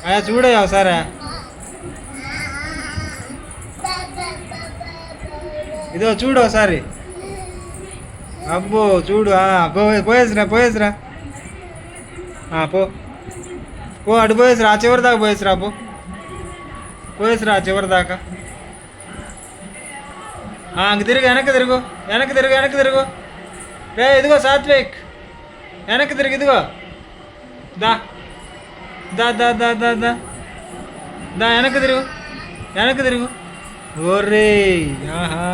అయ్యా చూడయ్యా ఒకసారి. ఇదో చూడు ఒకసారి. అబ్బో చూడు. పోయేసిరా పో పో అటు పోయేసిరా, ఆ చివరి దాకా పోయేసిరా. పోయేసిరా ఆ చివరి దాకా. ఇంక తిరుగు, వెనక్కి తిరుగు. రే ఇదిగో సాత్విక్, వెనక్కి తిరుగు. ఇదిగో దా దా దా దా దా దా దా వెనక్కి తిరుగు. ఓర్రే ఆహా.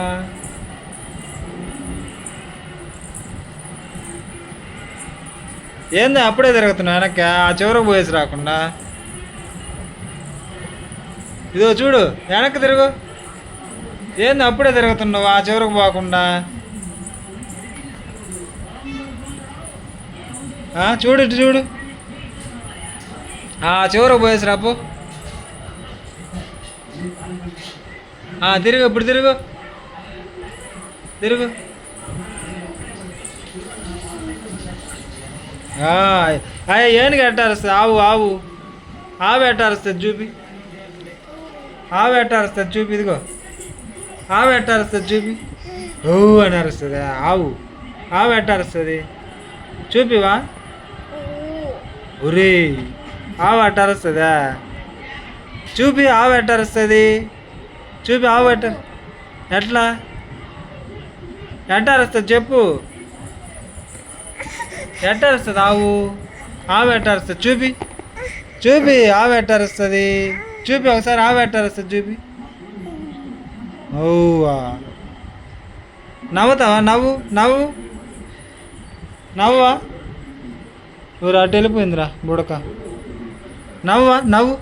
ఏంది అప్పుడే తిరుగుతున్నావు వెనక్కి? ఆ చివరకు పోయేసి రాకుండా. ఇదో చూడు, వెనక్కి తిరుగు. ఏంది అప్పుడే తిరుగుతున్నావు ఆ చివరకు పోకుండా? చూడు ఇటు చూడు. చివరకు పోయేసి రాపు. తిరుగు, ఇప్పుడు తిరుగు. ఏనుగు ఎట్టారుస్తుంది? ఆవు ఎట్టారుస్తుంది చూపి. ఇదిగో ఆవు ఎట్టారుస్తుంది చూపి. ఓ అని అరుస్తుంది ఆవు ఎట్టారుస్తుంది చూపివా. ఒరే ఆవు ఎట్టారుస్తుందా చూపి. ఆవు ఎట్టారుస్తుంది చూపి. ఆవు ఎట్లా ఎట్టారుస్తుంది చెప్పు. ఎట్టారుస్తుంది ఆవు ఎట్టారుస్తుంది చూపి. ఆవు ఎట్టారుస్తుంది చూపి ఒకసారి. ఆవు ఎట్టారుస్తుంది చూపి. ఓవా నవ్వుతావా? నవ్వా? నువ్వు అటు వెళ్ళిపోయిందిరా బుడక. నవ్వు.